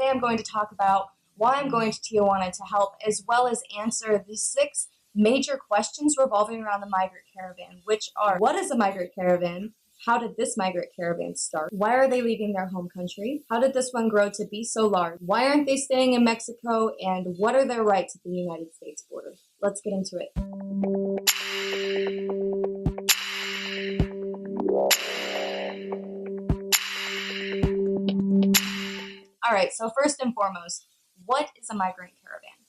Today I'm going to talk about why I'm going to Tijuana to help, as well as answer the 6 major questions revolving around the migrant caravan, which are: what is a migrant caravan? How did this migrant caravan start? Why are they leaving their home country? How did this one grow to be so large? Why aren't they staying in Mexico? And what are their rights at the United States border? Let's get into it. All right, so first and foremost, what is a migrant caravan?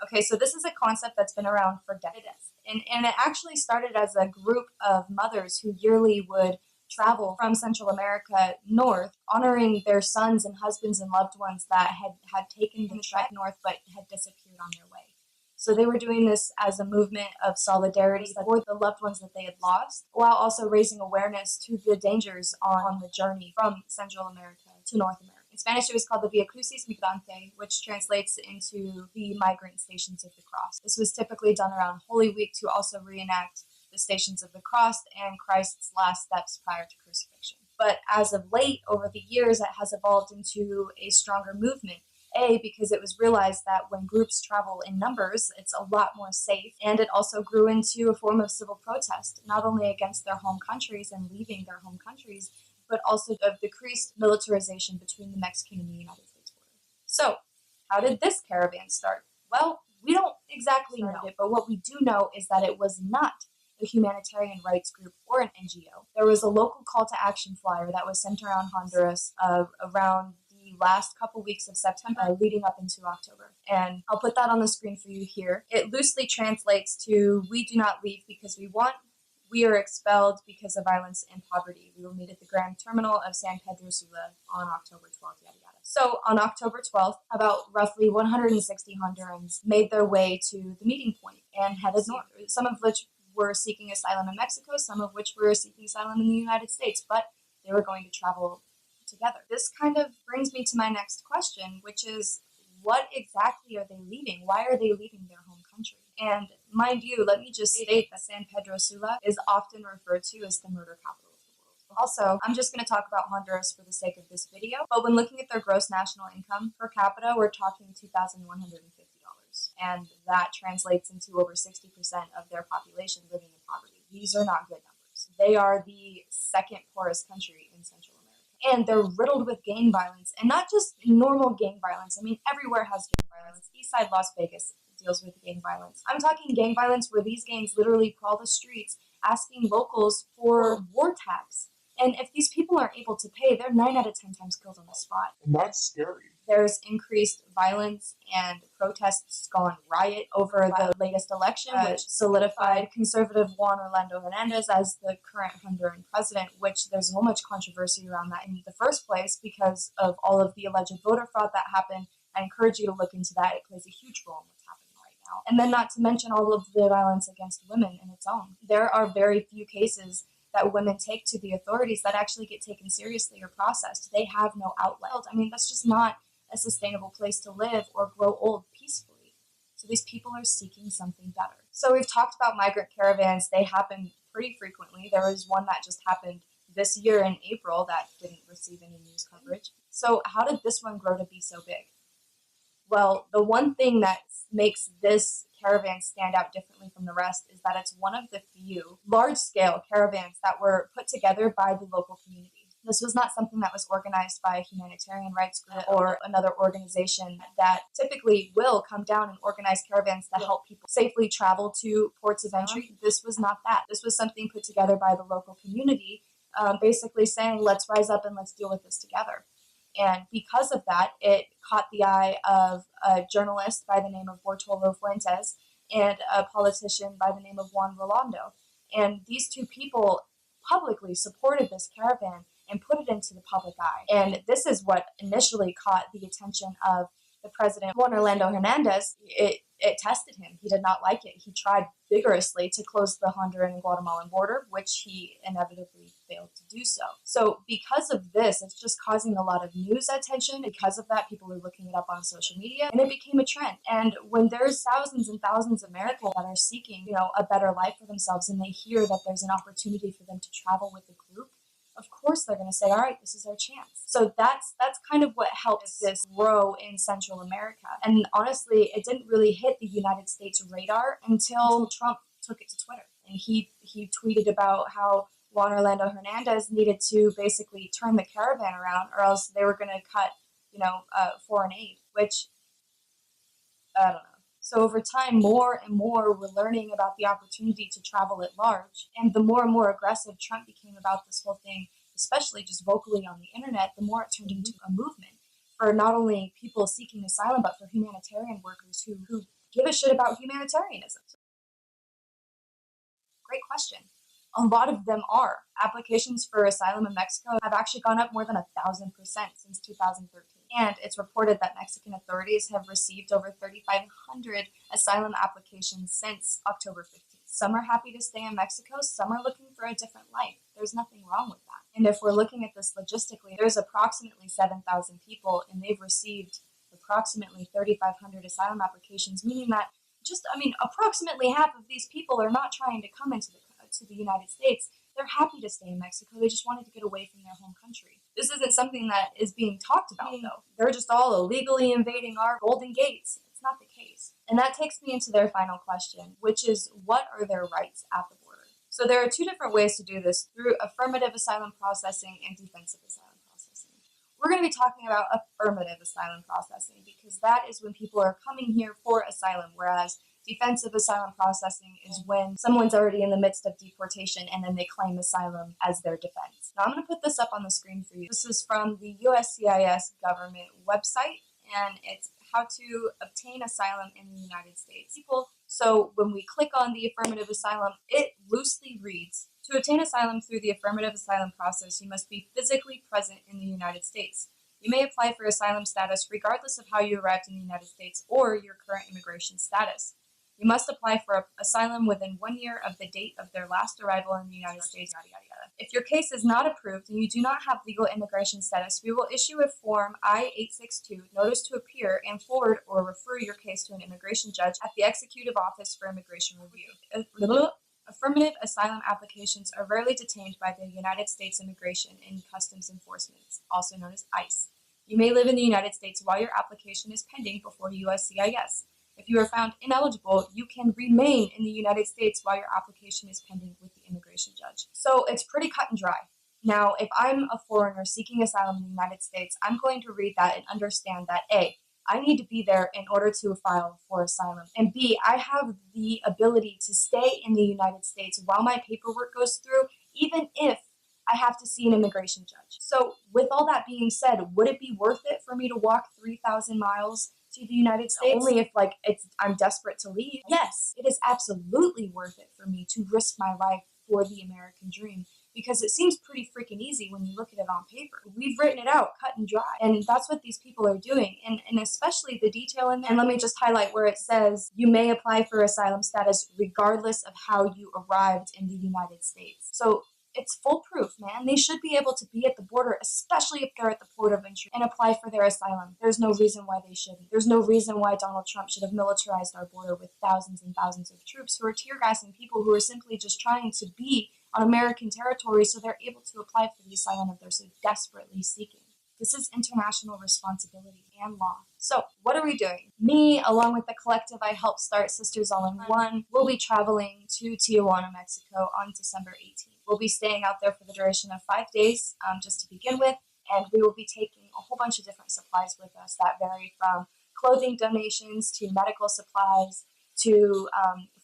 Okay, so this is a concept that's been around for decades, and it actually started as a group of mothers who yearly would travel from Central America north, honoring their sons and husbands and loved ones that had taken the trek north but had disappeared on their way. So they were doing this as a movement of solidarity for the loved ones that they had lost, while also raising awareness to the dangers on the journey from Central America to North America. In Spanish, it was called the Via Crucis Migrante, which translates into the Migrant Stations of the Cross. This was typically done around Holy Week to also reenact the Stations of the Cross and Christ's last steps prior to crucifixion. But as of late, over the years, it has evolved into a stronger movement. Because it was realized that when groups travel in numbers, it's a lot more safe, and it also grew into a form of civil protest, not only against their home countries and leaving their home countries, but also of decreased militarization between the Mexican and the United States border. So, how did this caravan start? Well, we don't exactly know it, but what we do know is that it was not a humanitarian rights group or an NGO. There was a local call to action flyer that was sent around Honduras around last couple weeks of September leading up into October. And I'll put that on the screen for you here. It loosely translates to: we do not leave because we want, we are expelled because of violence and poverty. We will meet at the Grand Terminal of San Pedro Sula on October 12th, yada yada. So on October 12th, about roughly 160 Hondurans made their way to the meeting point and headed north, some of which were seeking asylum in Mexico, some of which were seeking asylum in the United States, but they were going to travel together. This kind of brings me to my next question, which is: what exactly are they leaving? Why are they leaving their home country? And mind you, let me just state that San Pedro Sula is often referred to as the murder capital of the world. Also, I'm just going to talk about Honduras for the sake of this video, but when looking at their gross national income per capita, we're talking $2,150. And that translates into over 60% of their population living in poverty. These are not good numbers. They are the second poorest country in Central America. And they're riddled with gang violence, and not just normal gang violence. I mean, everywhere has gang violence. Eastside Las Vegas deals with gang violence. I'm talking gang violence where these gangs literally crawl the streets asking locals for war tax. And if these people aren't able to pay, they're 9 out of 10 times killed on the spot. And that's scary. There's increased violence and protests gone riot over the latest election, which solidified conservative Juan Orlando Hernandez as the current Honduran president, which there's so much controversy around that in the first place because of all of the alleged voter fraud that happened. I encourage you to look into that. It plays a huge role in what's happening right now. And then not to mention all of the violence against women in its own. There are very few cases that women take to the authorities that actually get taken seriously or processed. They have no outlet. I mean, that's just not a sustainable place to live or grow old peacefully. So these people are seeking something better. So we've talked about migrant caravans. They happen pretty frequently. There was one that just happened this year in April that didn't receive any news coverage. So how did this one grow to be so big? Well, the one thing that makes this caravan stand out differently from the rest is that it's one of the few large-scale caravans that were put together by the local community. This was not something that was organized by a humanitarian rights group or another organization that typically will come down and organize caravans that help people safely travel to ports of entry. This was not that. This was something put together by the local community, basically saying, let's rise up and let's deal with this together. And because of that, it caught the eye of a journalist by the name of Bortolo Fuentes and a politician by the name of Juan Rolando. And these two people publicly supported this caravan and put it into the public eye. And this is what initially caught the attention of the president, Juan Orlando Hernandez. It tested him. He did not like it. He tried vigorously to close the Honduran and Guatemalan border, which he inevitably failed to do so. So because of this, it's just causing a lot of news attention. Because of that, people are looking it up on social media, and it became a trend. And when there's thousands and thousands of Americans that are seeking, a better life for themselves, and they hear that there's an opportunity for them to travel with a group of course they're going to say, all right, this is our chance. So that's kind of what helped this grow in Central America. And honestly, it didn't really hit the United States radar until Trump took it to Twitter. And he tweeted about how Juan Orlando Hernandez needed to basically turn the caravan around, or else they were going to cut, foreign aid, which I don't know. So over time, more and more we're learning about the opportunity to travel at large. And the more and more aggressive Trump became about this whole thing, especially just vocally on the internet, the more it turned into a movement for not only people seeking asylum, but for humanitarian workers who give a shit about humanitarianism. Great question. A lot of them are. Applications for asylum in Mexico have actually gone up more than 1,000% since 2013. And it's reported that Mexican authorities have received over 3,500 asylum applications since October 15th. Some are happy to stay in Mexico, some are looking for a different life. There's nothing wrong with that. And if we're looking at this logistically, there's approximately 7,000 people, and they've received approximately 3,500 asylum applications, meaning that approximately half of these people are not trying to come into the United States. They're happy to stay in Mexico. They just wanted to get away from their home country. This isn't something that is being talked about, though. They're just all illegally invading our golden gates. It's not the case. And that takes me into their final question, which is, what are their rights at the border? So there are two different ways to do this, through affirmative asylum processing and defensive asylum processing. We're going to be talking about affirmative asylum processing because that is when people are coming here for asylum, whereas defensive asylum processing is when someone's already in the midst of deportation and then they claim asylum as their defense. Now I'm going to put this up on the screen for you. This is from the USCIS government website, and it's how to obtain asylum in the United States. So when we click on the affirmative asylum, it loosely reads, to obtain asylum through the affirmative asylum process, you must be physically present in the United States. You may apply for asylum status regardless of how you arrived in the United States or your current immigration status. You must apply for asylum within 1 year of the date of their last arrival in the United States, yada, yada, yada. If your case is not approved and you do not have legal immigration status, we will issue a Form I-862, Notice to Appear, and forward or refer your case to an immigration judge at the Executive Office for Immigration Review. Affirmative asylum applications are rarely detained by the United States Immigration and Customs Enforcement, also known as ICE. You may live in the United States while your application is pending before USCIS. If you are found ineligible, you can remain in the United States while your application is pending with the immigration judge. So it's pretty cut and dry. Now, if I'm a foreigner seeking asylum in the United States, I'm going to read that and understand that A, I need to be there in order to file for asylum, and B, I have the ability to stay in the United States while my paperwork goes through, even if I have to see an immigration judge. So with all that being said, would it be worth it for me to walk 3,000 miles to the United States? Only if I'm desperate to leave. Yes, it is absolutely worth it for me to risk my life for the American dream, because it seems pretty freaking easy when you look at it on paper. We've written it out, cut and dry, and that's what these people are doing, and especially the detail in there. And let me just highlight where it says you may apply for asylum status regardless of how you arrived in the United States. So it's foolproof, man. They should be able to be at the border, especially if they're at the port of entry, and apply for their asylum. There's no reason why they shouldn't. There's no reason why Donald Trump should have militarized our border with thousands and thousands of troops who are tear gassing people who are simply just trying to be on American territory so they're able to apply for the asylum that they're so desperately seeking. This is international responsibility and law. So what are we doing? Me, along with the collective I helped start, Sisters All in One, will be traveling to Tijuana, Mexico on December 18th. We'll be staying out there for the duration of 5 days, just to begin with, and we will be taking a whole bunch of different supplies with us that vary from clothing donations to medical supplies to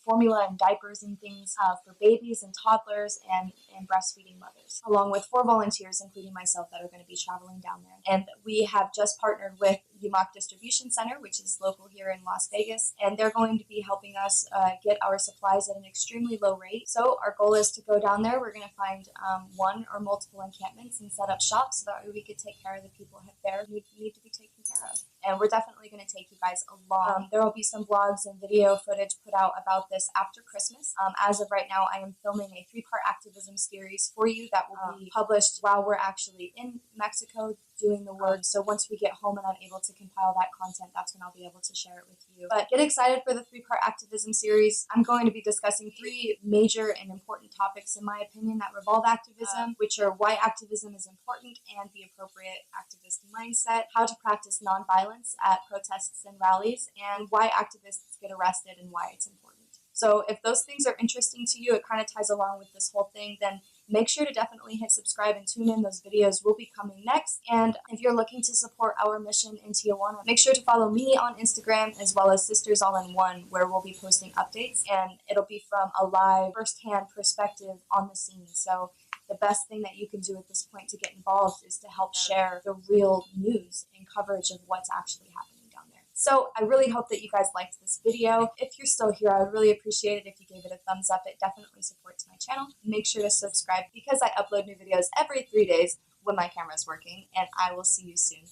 formula and diapers and things for babies and toddlers and breastfeeding mothers, along with 4 volunteers, including myself, that are going to be traveling down there. And we have just partnered with UMOC Distribution Center, which is local here in Las Vegas, and they're going to be helping us get our supplies at an extremely low rate. So our goal is to go down there. We're going to find one or multiple encampments and set up shop so that we could take care of the people there who need to be taken care of. And we're definitely going to take you guys along. There will be some vlogs and video footage put out about this after Christmas. As of right now, I am filming a 3-part activism series for you that will be published while we're actually in Mexico doing the work. So once we get home and I'm able to compile that content, that's when I'll be able to share it with you. But get excited for the 3-part activism series. I'm going to be discussing 3 major and important topics, in my opinion, that revolve activism, which are why activism is important and the appropriate activist mindset, how to practice nonviolence at protests and rallies, and why activists get arrested and why it's important. So if those things are interesting to you, it kind of ties along with this whole thing, then make sure to definitely hit subscribe and tune in. Those videos will be coming next. And if you're looking to support our mission in Tijuana, make sure to follow me on Instagram as well as Sisters All in One, where we'll be posting updates, and it'll be from a live, firsthand perspective on the scene. So the best thing that you can do at this point to get involved is to help share the real news and coverage of what's actually happening down there. So I really hope that you guys liked this video. If you're still here, I would really appreciate it if you gave it a thumbs up. It definitely supports my channel. Make sure to subscribe because I upload new videos every 3 days when my camera's working, and I will see you soon.